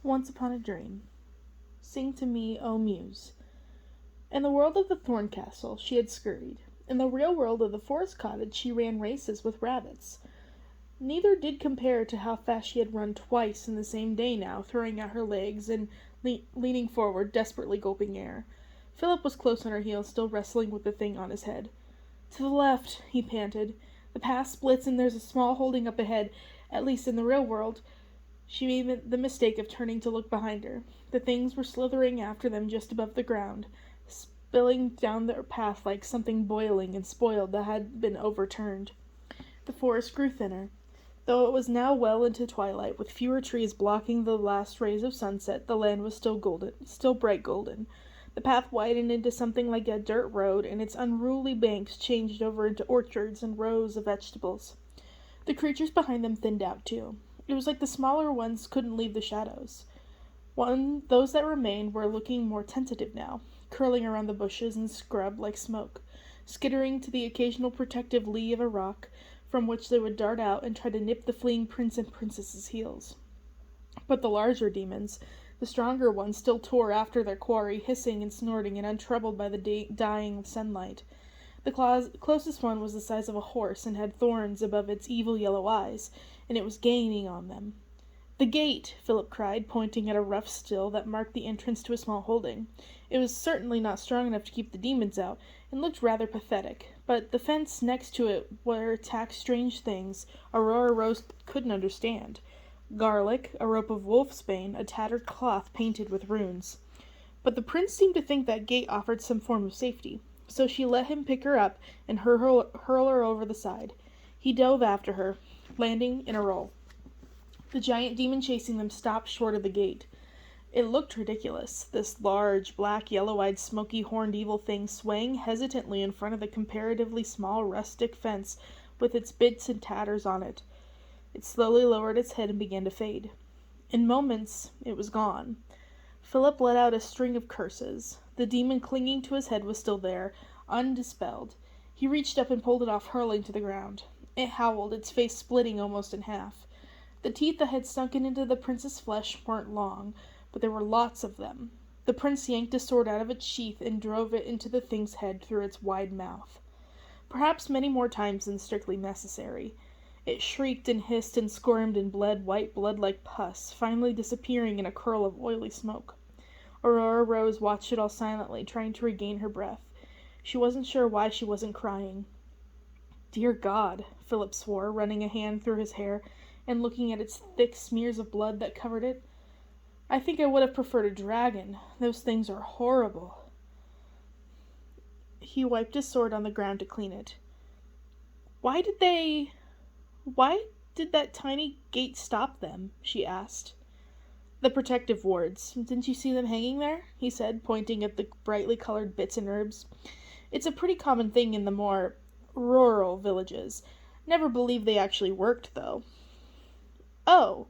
Once upon a dream. Sing to me, O Muse. In the world of the Thorn Castle she had scurried. In the real world of the forest cottage she ran races with rabbits. Neither did compare to how fast she had run twice in the same day now, throwing out her legs and leaning forward, desperately gulping air. Philip was close on her heels, still wrestling with the thing on his head. "To the left," he panted. "The path splits and there's a small holding up ahead, at least in the real world." She made the mistake of turning to look behind her. The things were slithering after them just above the ground, spilling down their path like something boiling and spoiled that had been overturned. The forest grew thinner. Though it was now well into twilight, with fewer trees blocking the last rays of sunset, the land was still bright golden. The path widened into something like a dirt road, and its unruly banks changed over into orchards and rows of vegetables. The creatures behind them thinned out, too. It was like the smaller ones couldn't leave the shadows. Those that remained were looking more tentative now, curling around the bushes and scrub like smoke, skittering to the occasional protective lee of a rock, from which they would dart out and try to nip the fleeing prince and princess's heels. But the larger demons, the stronger ones, still tore after their quarry, hissing and snorting and untroubled by the dying sunlight. The closest one was the size of a horse and had thorns above its evil yellow eyes, and it was gaining on them. "The gate!" Philip cried, pointing at a rough still that marked the entrance to a small holding. It was certainly not strong enough to keep the demons out, and looked rather pathetic, but the fence next to it where attacked strange things Aurora Rose couldn't understand. Garlic, a rope of wolfsbane, a tattered cloth painted with runes. But the prince seemed to think that gate offered some form of safety, so she let him pick her up and hurl her over the side. He dove after her, landing in a roll. The giant demon chasing them stopped short of the gate. It looked ridiculous, this large, black, yellow-eyed, smoky-horned evil thing swaying hesitantly in front of the comparatively small rustic fence with its bits and tatters on it. It slowly lowered its head and began to fade. In moments, it was gone. Philip let out a string of curses. The demon clinging to his head was still there, undispelled. He reached up and pulled it off, hurling to the ground. It howled, its face splitting almost in half. The teeth that had sunken into the prince's flesh weren't long, but there were lots of them. The prince yanked his sword out of its sheath and drove it into the thing's head through its wide mouth. Perhaps many more times than strictly necessary. It shrieked and hissed and squirmed and bled white blood like pus, finally disappearing in a curl of oily smoke. Aurora Rose watched it all silently, trying to regain her breath. She wasn't sure why she wasn't crying. "Dear God," Philip swore, running a hand through his hair and looking at its thick smears of blood that covered it. "I think I would have preferred a dragon. Those things are horrible." He wiped his sword on the ground to clean it. Why did that tiny gate stop them?" she asked. "The protective wards. Didn't you see them hanging there?" he said, pointing at the brightly colored bits and herbs. "It's a pretty common thing in the more rural villages. Never believed they actually worked, though." Oh,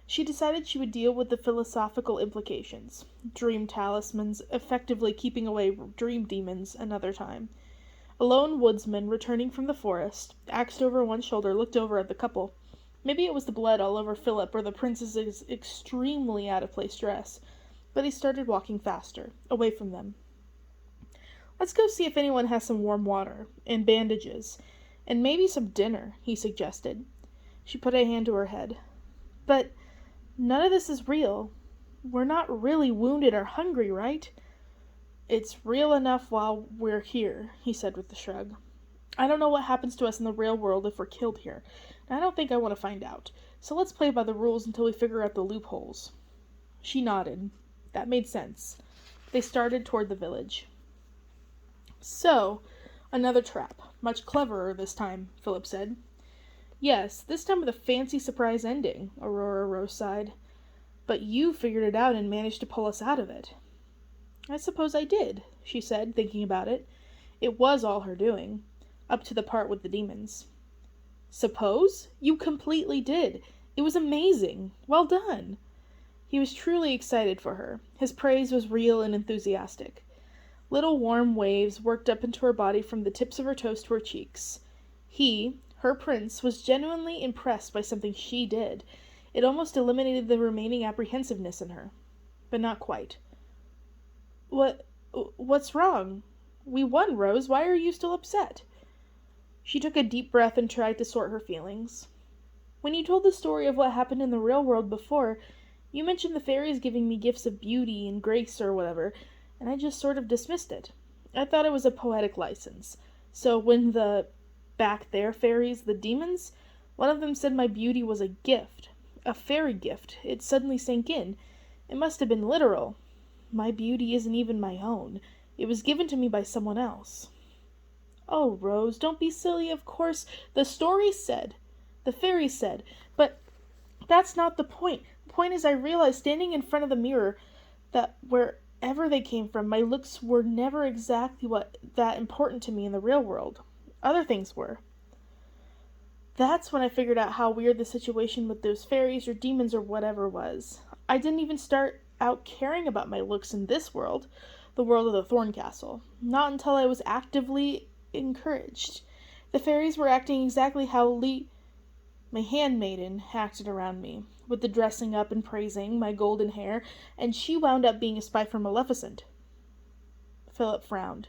she decided she would deal with the philosophical implications. Dream talismans, effectively keeping away dream demons, another time. A lone woodsman, returning from the forest, axe over one shoulder, looked over at the couple. Maybe it was the blood all over Philip or the prince's extremely out-of-place dress, but he started walking faster, away from them. "Let's go see if anyone has some warm water, and bandages, and maybe some dinner," he suggested. She put a hand to her head. "But none of this is real. We're not really wounded or hungry, right?" "It's real enough while we're here," he said with a shrug. "I don't know what happens to us in the real world if we're killed here, and I don't think I want to find out. So let's play by the rules until we figure out the loopholes." She nodded. That made sense. They started toward the village. "So, another trap. Much cleverer this time," Philip said. "Yes, this time with a fancy surprise ending," Aurora Rose sighed. "But you figured it out and managed to pull us out of it." "I suppose I did," she said, thinking about it. It was all her doing, up to the part with the demons. "Suppose? You completely did. It was amazing. Well done." He was truly excited for her. His praise was real and enthusiastic. Little warm waves worked up into her body from the tips of her toes to her cheeks. He, her prince, was genuinely impressed by something she did. It almost eliminated the remaining apprehensiveness in her. But not quite. What... what's wrong? We won, Rose. Why are you still upset? She took a deep breath and tried to sort her feelings. When you told the story of what happened in the real world before, you mentioned the fairies giving me gifts of beauty and grace or whatever, and I just sort of dismissed it. I thought it was a poetic license. So when the back there fairies, the demons, one of them said my beauty was a gift, a fairy gift, it suddenly sank in. It must have been literal. My beauty isn't even my own. It was given to me by someone else. Oh, Rose, don't be silly. Of course, the story said, the fairy said, but that's not the point. The point is I realized standing in front of the mirror that wherever they came from, my looks were never exactly that important to me in the real world. Other things were. That's when I figured out how weird the situation with those fairies or demons or whatever was. I didn't even start out caring about my looks in this world, the world of the Thorn Castle. Not until I was actively encouraged. The fairies were acting exactly how my handmaiden, acted around me, with the dressing up and praising, my golden hair, and she wound up being a spy for Maleficent. Philip frowned.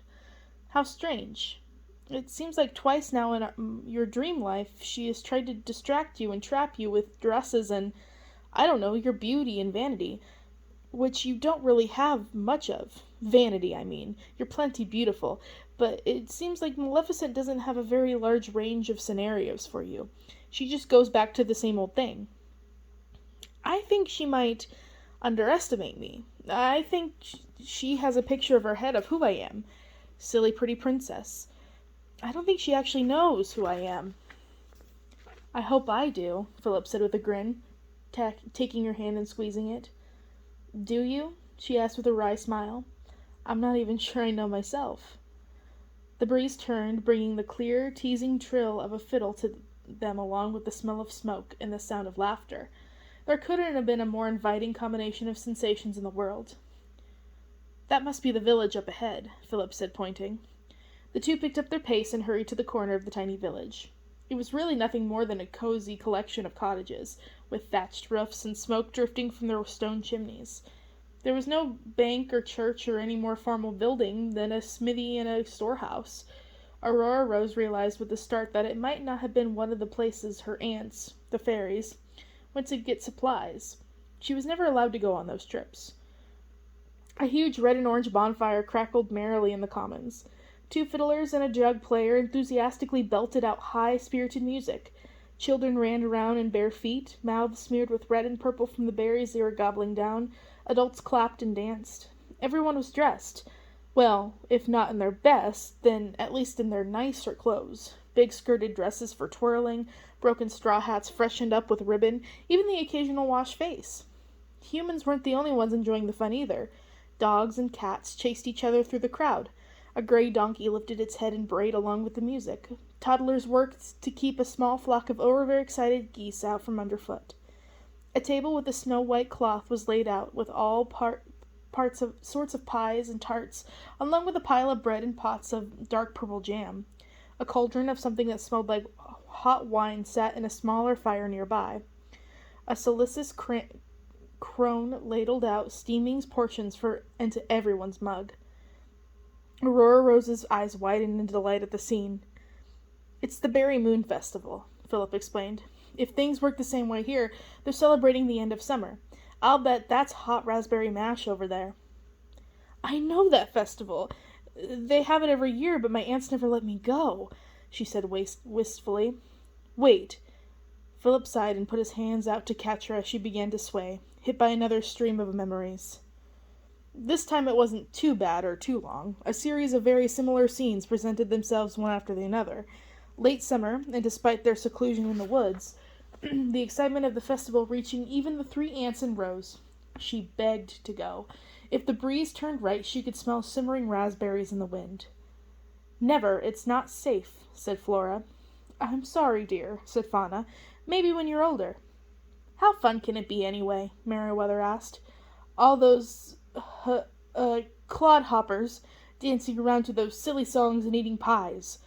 How strange. It seems like twice now in your dream life she has tried to distract you and trap you with dresses and, I don't know, your beauty and vanity, which you don't really have much of. Vanity, I mean. You're plenty beautiful, but it seems like Maleficent doesn't have a very large range of scenarios for you. She just goes back to the same old thing. I think she might underestimate me. I think she has a picture of her head of who I am. Silly pretty princess. I don't think she actually knows who I am. I hope I do, Philip said with a grin, taking her hand and squeezing it. Do you? She asked with a wry smile. I'm not even sure I know myself. The breeze turned, bringing the clear, teasing trill of a fiddle to them along with the smell of smoke and the sound of laughter. There couldn't have been a more inviting combination of sensations in the world. That must be the village up ahead, Philip said, pointing. The two picked up their pace and hurried to the corner of the tiny village. It was really nothing more than a cozy collection of cottages, with thatched roofs and smoke drifting from their stone chimneys. There was no bank or church or any more formal building than a smithy and a storehouse. Aurora Rose realized with a start that it might not have been one of the places her aunts, the fairies, went to get supplies. She was never allowed to go on those trips. A huge red and orange bonfire crackled merrily in the commons. Two fiddlers and a jug player enthusiastically belted out high-spirited music. Children ran around in bare feet, mouths smeared with red and purple from the berries they were gobbling down. Adults clapped and danced. Everyone was dressed. Well, if not in their best, then at least in their nicer clothes. Big skirted dresses for twirling, broken straw hats freshened up with ribbon, even the occasional washed face. Humans weren't the only ones enjoying the fun either. Dogs and cats chased each other through the crowd. A gray donkey lifted its head and brayed along with the music. Toddlers worked to keep a small flock of overexcited geese out from underfoot. A table with a snow-white cloth was laid out, with all sorts of pies and tarts, along with a pile of bread and pots of dark purple jam. A cauldron of something that smelled like hot wine sat in a smaller fire nearby. A solicitous crone ladled out steaming portions into everyone's mug. Aurora Rose's eyes widened in delight at the scene. It's the Berry Moon Festival, Philip explained. If things work the same way here, they're celebrating the end of summer. I'll bet that's hot raspberry mash over there. I know that festival. They have it every year, but my aunts never let me go, she said wistfully. Wait. Philip sighed and put his hands out to catch her as she began to sway, hit by another stream of memories. This time it wasn't too bad or too long. A series of very similar scenes presented themselves one after the other. Late summer, and despite their seclusion in the woods, the excitement of the festival reaching even the three aunts and Rose. She begged to go. If the breeze turned right, she could smell simmering raspberries in the wind. Never, it's not safe, said Flora. I'm sorry, dear, said Fauna. Maybe when you're older. How fun can it be, anyway? Merriweather asked. All those clodhoppers dancing around to those silly songs and eating pies.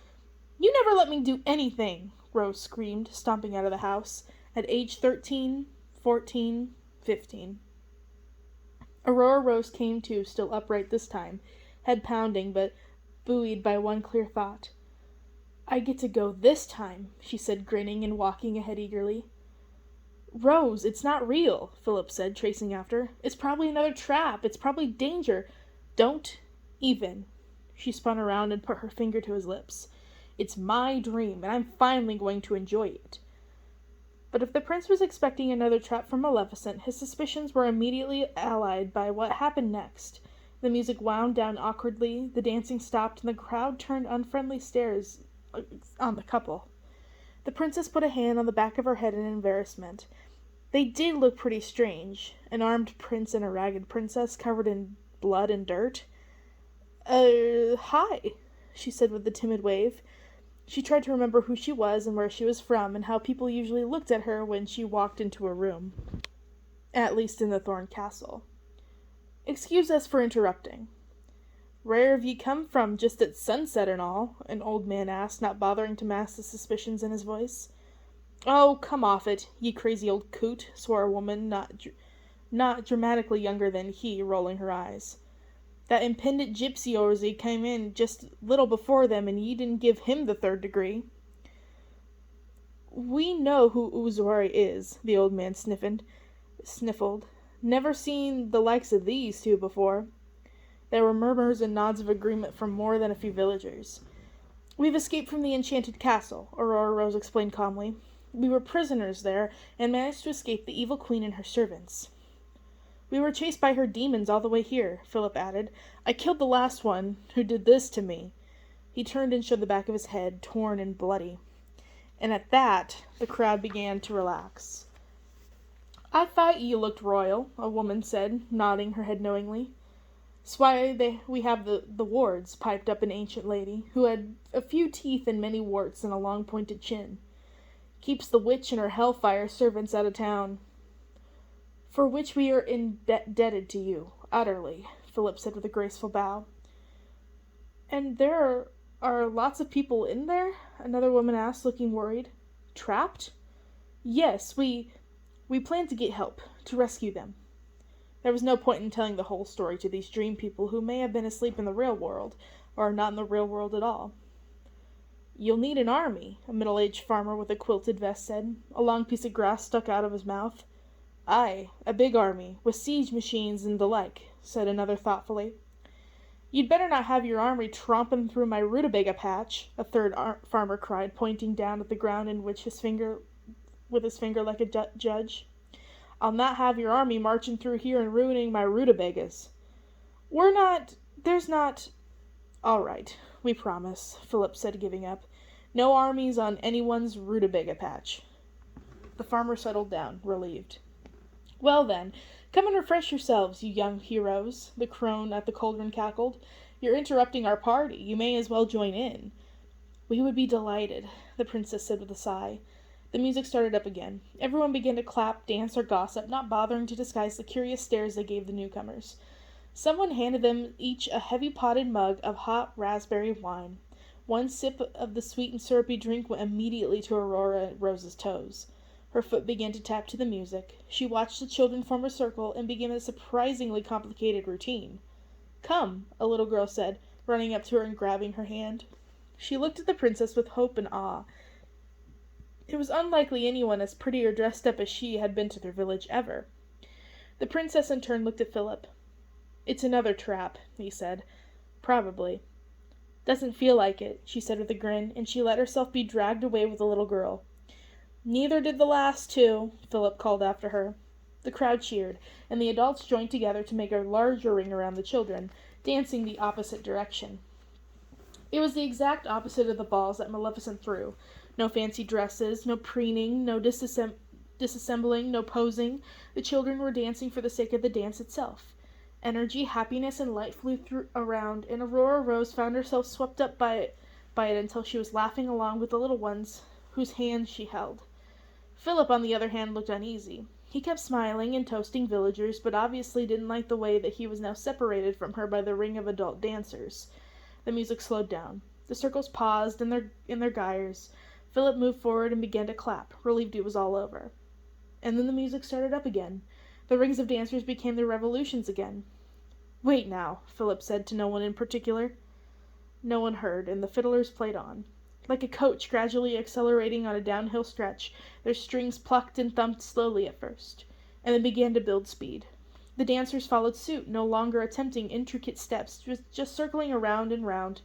You never let me do anything, Rose screamed, stomping out of the house. At age 13, 14, 15. Aurora Rose came to, still upright this time, head pounding, but buoyed by one clear thought. I get to go this time, she said, grinning and walking ahead eagerly. Rose, it's not real, Philip said, tracing after. It's probably another trap. It's probably danger. Don't even. She spun around and put her finger to his lips. It's my dream, and I'm finally going to enjoy it. But if the prince was expecting another trap from Maleficent, his suspicions were immediately allayed by what happened next. The music wound down awkwardly, the dancing stopped, and the crowd turned unfriendly stares on the couple. The princess put a hand on the back of her head in embarrassment. They did look pretty strange. An armed prince and a ragged princess covered in blood and dirt. Hi, she said with a timid wave. She tried to remember who she was and where she was from and how people usually looked at her when she walked into a room. At least in the Thorn Castle. Excuse us for interrupting. Where have ye come from just at sunset and all? An old man asked, not bothering to mask the suspicions in his voice. Oh, come off it, ye crazy old coot, swore a woman not dramatically younger than he, rolling her eyes. That impendent gypsy Orzy came in just little before them, and ye didn't give him the 3rd degree. We know who Uzuri is, the old man sniffled. Never seen the likes of these two before. There were murmurs and nods of agreement from more than a few villagers. We've escaped from the enchanted castle, Aurora Rose explained calmly. We were prisoners there, and managed to escape the evil queen and her servants. We were chased by her demons all the way here, Philip added. I killed the last one, who did this to me. He turned and showed the back of his head, torn and bloody. And at that, the crowd began to relax. I thought ye looked royal, a woman said, nodding her head knowingly. "'S why we have the wards," piped up an ancient lady, who had a few teeth and many warts and a long pointed chin. "Keeps the witch and her hellfire servants out of town." "For which we are indebted to you, utterly," Philip said with a graceful bow. "And there are lots of people in there?" another woman asked, looking worried. "Trapped?" "Yes, we plan to get help, to rescue them." There was no point in telling the whole story to these dream people who may have been asleep in the real world, or not in the real world at all. "You'll need an army," a middle-aged farmer with a quilted vest said. A long piece of grass stuck out of his mouth. "Aye, a big army, with siege machines and the like," said another thoughtfully. "You'd better not have your army tromping through my rutabaga patch," a third farmer cried, pointing down at the ground in which his finger like a judge. "I'll not have your army marching through here and ruining my rutabagas." There's not... "All right, we promise," Philip said, giving up. "No armies on anyone's rutabaga patch." The farmer settled down, relieved. "Well then, come and refresh yourselves, you young heroes," the crone at the cauldron cackled. "You're interrupting our party. You may as well join in." "We would be delighted," the princess said with a sigh. The music started up again. Everyone began to clap, dance, or gossip, not bothering to disguise the curious stares they gave the newcomers. Someone handed them each a heavy potted mug of hot raspberry wine. One sip of the sweet and syrupy drink went immediately to Aurora Rose's toes. Her foot began to tap to the music. She watched the children form a circle and begin a surprisingly complicated routine. "Come," a little girl said, running up to her and grabbing her hand. She looked at the princess with hope and awe. It was unlikely anyone as pretty or dressed up as she had been to their village ever. The princess in turn looked at Philip. "It's another trap," he said. "Probably." "Doesn't feel like it," she said with a grin, and she let herself be dragged away with the little girl. "Neither did the last two," Philip called after her. The crowd cheered, and the adults joined together to make a larger ring around the children, dancing the opposite direction. It was the exact opposite of the balls that Maleficent threw. No fancy dresses, no preening, no disassembling, no posing. The children were dancing for the sake of the dance itself. Energy, happiness, and light flew around, and Aurora Rose found herself swept up by it until she was laughing along with the little ones whose hands she held. Philip, on the other hand, looked uneasy. He kept smiling and toasting villagers, but obviously didn't like the way that he was now separated from her by the ring of adult dancers. The music slowed down. The circles paused in their gyres. Philip moved forward and began to clap, relieved it was all over. And then the music started up again. The rings of dancers became their revolutions again. "Wait now," Philip said to no one in particular. No one heard, and the fiddlers played on. Like a coach gradually accelerating on a downhill stretch, their strings plucked and thumped slowly at first, and then began to build speed. The dancers followed suit, no longer attempting intricate steps, just circling around and round.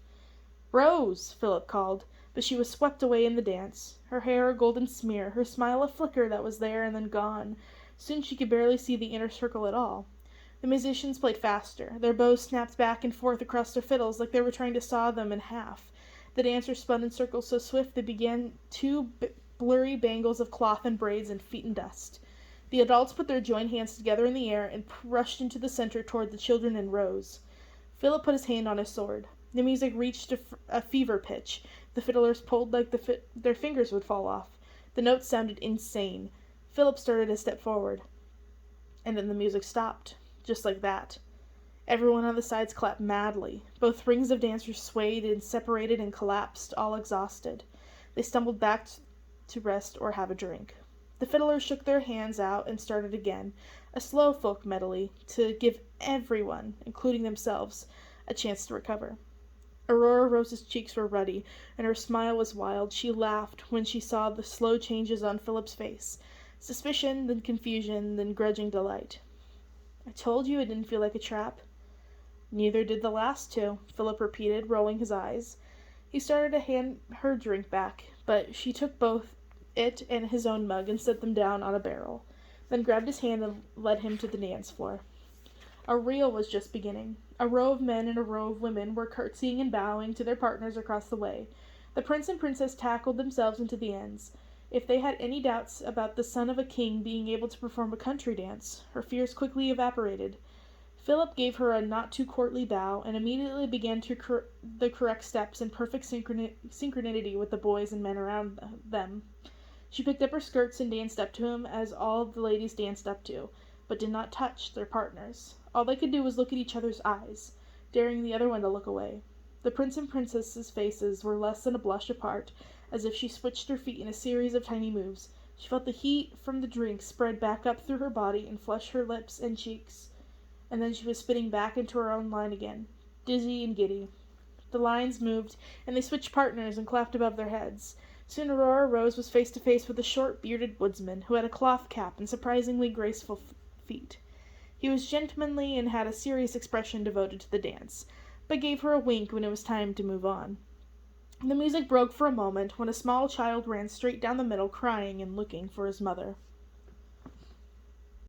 "Rose!" Philip called, but she was swept away in the dance, her hair a golden smear, her smile a flicker that was there and then gone. Soon she could barely see the inner circle at all. The musicians played faster. Their bows snapped back and forth across their fiddles like they were trying to saw them in half. The dancers spun in circles so swift they began two blurry bangles of cloth and braids and feet in dust. The adults put their joined hands together in the air and rushed into the center toward the children in rows. Philip put his hand on his sword. The music reached a fever pitch. The fiddlers pulled like their fingers would fall off. The notes sounded insane. Philip started a step forward. And then the music stopped. Just like that. Everyone on the sides clapped madly. Both rings of dancers swayed and separated and collapsed, all exhausted. They stumbled back to rest or have a drink. The fiddlers shook their hands out and started again, a slow folk medley, to give everyone, including themselves, a chance to recover. Aurora Rose's cheeks were ruddy, and her smile was wild. She laughed when she saw the slow changes on Philip's face. Suspicion, then confusion, then grudging delight. "I told you it didn't feel like a trap." "Neither did the last two," Philip repeated, rolling his eyes. He started to hand her drink back, but she took both it and his own mug and set them down on a barrel, then grabbed his hand and led him to the dance floor. A reel was just beginning. A row of men and a row of women were curtsying and bowing to their partners across the way. The prince and princess tackled themselves into the ends. If they had any doubts about the son of a king being able to perform a country dance, her fears quickly evaporated. Philip gave her a not-too-courtly bow and immediately began the correct steps in perfect synchronity with the boys and men around them. She picked up her skirts and danced up to him as all the ladies danced up to, but did not touch their partners. All they could do was look at each other's eyes, daring the other one to look away. The prince and princess's faces were less than a blush apart, as if she switched her feet in a series of tiny moves. She felt the heat from the drink spread back up through her body and flush her lips and cheeks. And then she was spinning back into her own line again, dizzy and giddy. The lines moved, and they switched partners and clapped above their heads. Soon Aurora Rose was face to face with a short, bearded woodsman who had a cloth cap and surprisingly graceful feet. He was gentlemanly and had a serious expression devoted to the dance, but gave her a wink when it was time to move on. The music broke for a moment when a small child ran straight down the middle, crying and looking for his mother.